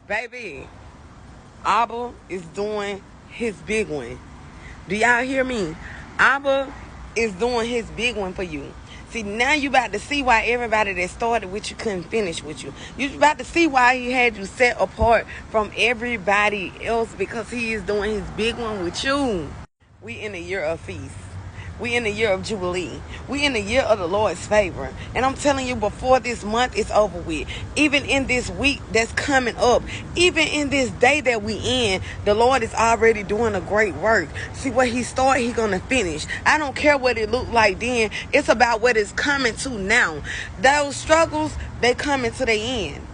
Baby, Abba is doing his big one. Do y'all hear me? Abba is doing his big one for you. See, now you about to see why everybody that started with you couldn't finish with you. You about to see why he had you set apart from everybody else, because he is doing his big one with you. We in a year of feast. We in the year of jubilee. We in the year of the Lord's favor. And I'm telling you, before this month is over with, even in this week that's coming up, even in this day that we in, the Lord is already doing a great work. See, what he started, he gonna finish. I don't care what it looked like then. It's about what it's coming to now. Those struggles, they coming to their end.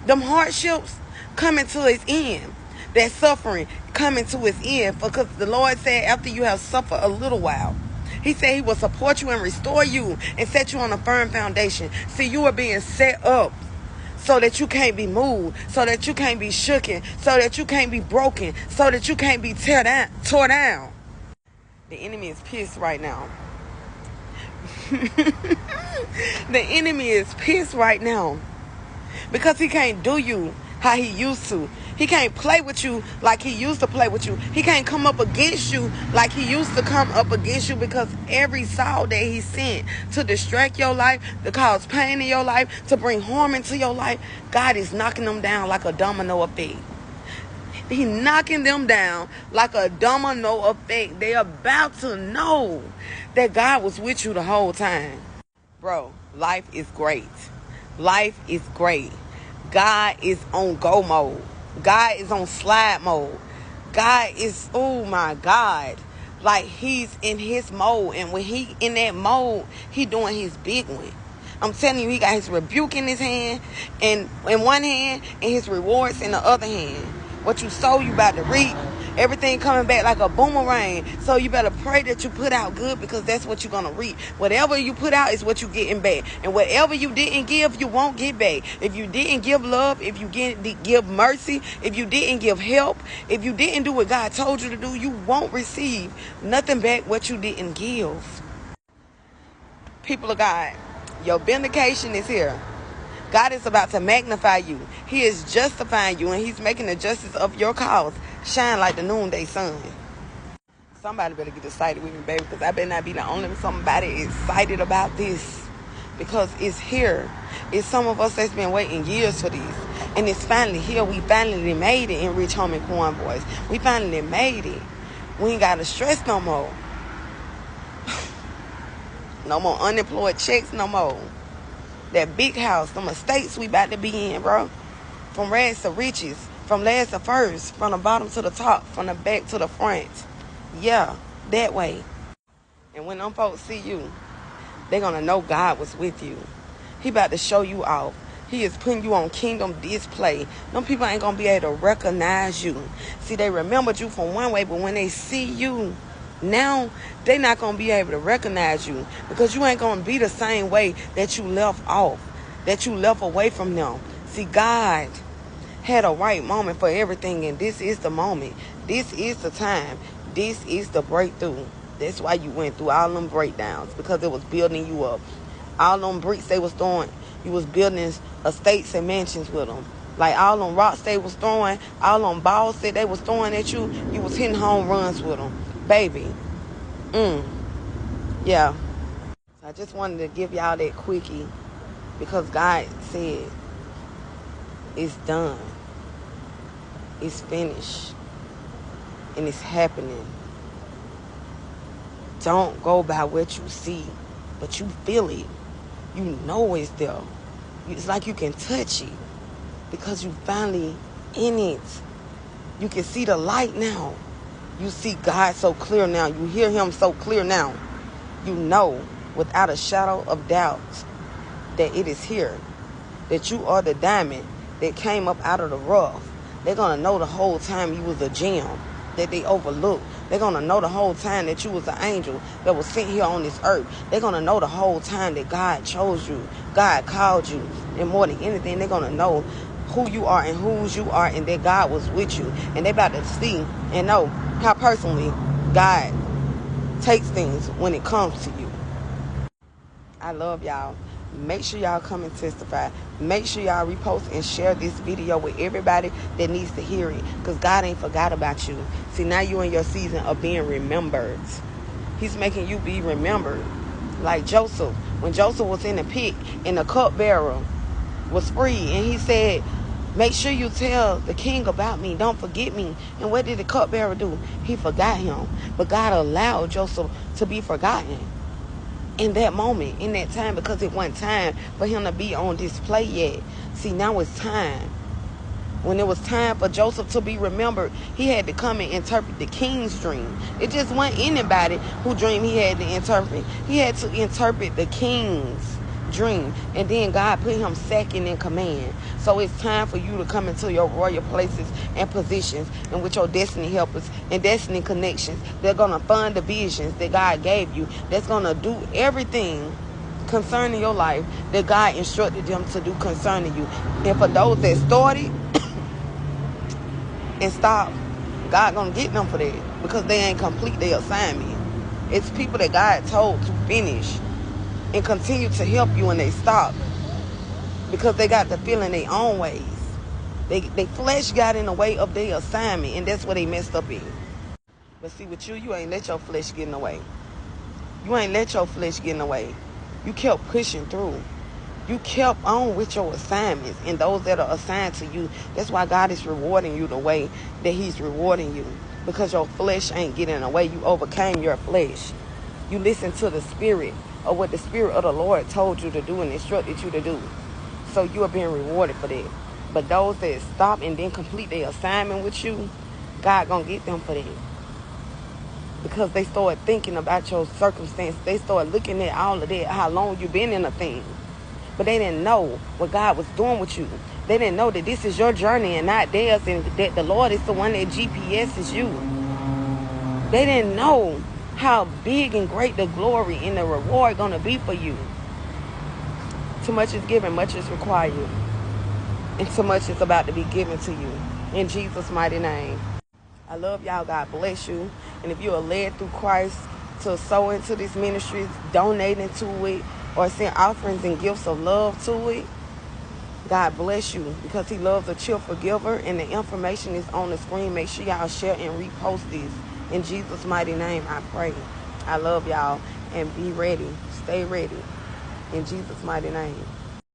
Them hardships coming to its end. That suffering coming to its end. Because the Lord said, after you have suffered a little while, he said he will support you and restore you and set you on a firm foundation. See, you are being set up so that you can't be moved, so that you can't be shooken, so that you can't be broken, so that you can't be tore down. The enemy is pissed right now. The enemy is pissed right now because he can't do you how he used to. He can't play with you like he used to play with you. He can't come up against you like he used to come up against you, because every soul that he sent to distract your life, to cause pain in your life, to bring harm into your life, God is knocking them down like a domino effect. He's knocking them down like a domino effect. They're about to know that God was with you the whole time. Bro, life is great. Life is great. God is on go mode. God is on slide mode. God is, oh my God, like he's in his mode. And when he in that mode, he doing his big one. I'm telling you, he got his rebuke in his hand, and in one hand, and his rewards in the other hand. What you sow, you about to reap. Everything coming back like a boomerang. So you better pray that you put out good, because that's what you're going to reap. Whatever you put out is what you're getting back. And whatever you didn't give, you won't get back. If you didn't give love, if you didn't give mercy, if you didn't give help, if you didn't do what God told you to do, you won't receive nothing back what you didn't give. People of God, your vindication is here. God is about to magnify you. He is justifying you, and he's making the justice of your cause shine like the noonday sun. Somebody better get excited with me, baby, because I better not be the only somebody excited about this, because it's here. It's some of us that's been waiting years for this, and it's finally here. We finally made it in Rich Home and Corn Boys. We finally made it. We ain't got to stress no more. No more unemployed checks no more. That big house, the estates we about to be in, bro. From rags to riches, from last to first, from the bottom to the top, from the back to the front. Yeah, that way. And when them folks see you, they're going to know God was with you. He about to show you off. He is putting you on kingdom display. Them people ain't going to be able to recognize you. See, they remembered you from one way, but when they see you, now they're not going to be able to recognize you, because you ain't going to be the same way that you left off, that you left away from them. See, God had a right moment for everything, and this is the moment. This is the time. This is the breakthrough. That's why you went through all them breakdowns, because it was building you up. All them bricks they was throwing, you was building estates and mansions with them. Like all them rocks they was throwing, all them balls that they was throwing at you, you was hitting home runs with them. Baby. Yeah. So I just wanted to give y'all that quickie, because God said it's done. It's finished. And it's happening. Don't go by what you see, but you feel it. You know it's there. It's like you can touch it, because you finally in it. You can see the light now. You see God so clear now. You hear him so clear now. You know without a shadow of doubt that it is here. That you are the diamond that came up out of the rough. They're going to know the whole time you was a gem that they overlooked. They're going to know the whole time that you was an angel that was sent here on this earth. They're going to know the whole time that God chose you. God called you. And more than anything, they're going to know who you are and whose you are, and that God was with you. And they about to see and know how personally God takes things when it comes to you. I love y'all. Make sure y'all come and testify. Make sure y'all repost and share this video with everybody that needs to hear it. Because God ain't forgot about you. See, now you in your season of being remembered. He's making you be remembered. Like Joseph. When Joseph was in the pit and the cupbearer was free. And he said, make sure you tell the king about me. Don't forget me. And what did the cupbearer do? He forgot him. But God allowed Joseph to be forgotten in that moment, in that time, because it wasn't time for him to be on display yet. See, now it's time. When it was time for Joseph to be remembered, he had to come and interpret the king's dream. It just wasn't anybody who dream he had to interpret. He had to interpret the king's dream. And then God put him second in command. So it's time for you to come into your royal places and positions, and with your destiny helpers and destiny connections. They're going to fund the visions that God gave you. That's going to do everything concerning your life that God instructed them to do concerning you. And for those that started and stop, God gonna get them for that, because they ain't complete their assignment. It's people that God told to finish and continue to help you, and they stop because they got to feel in their own ways. They flesh got in the way of their assignment, and that's what they messed up in. But see, with you ain't let your flesh get in the way. You ain't let your flesh get in the way. You kept pushing through. You kept on with your assignments and those that are assigned to you. That's why God is rewarding you the way that he's rewarding you. Because your flesh ain't getting in the way. You overcame your flesh. You listened to the spirit of what the spirit of the Lord told you to do and instructed you to do. So you are being rewarded for that. But those that stop and then complete their assignment with you, God gonna get them for that. Because they start thinking about your circumstance. They start looking at all of that, how long you been in a thing. But they didn't know what God was doing with you. They didn't know that this is your journey and not theirs, and that the Lord is the one that GPS's you. They didn't know how big and great the glory and the reward going to be for you. Too much is given, much is required. And too much is about to be given to you. In Jesus' mighty name. I love y'all. God bless you. And if you are led through Christ to sow into this ministry, donating to it, or send offerings and gifts of love to it, God bless you, because he loves a cheerful giver. And the information is on the screen. Make sure y'all share and repost this. In Jesus' mighty name, I pray. I love y'all, and be ready. Stay ready. In Jesus' mighty name.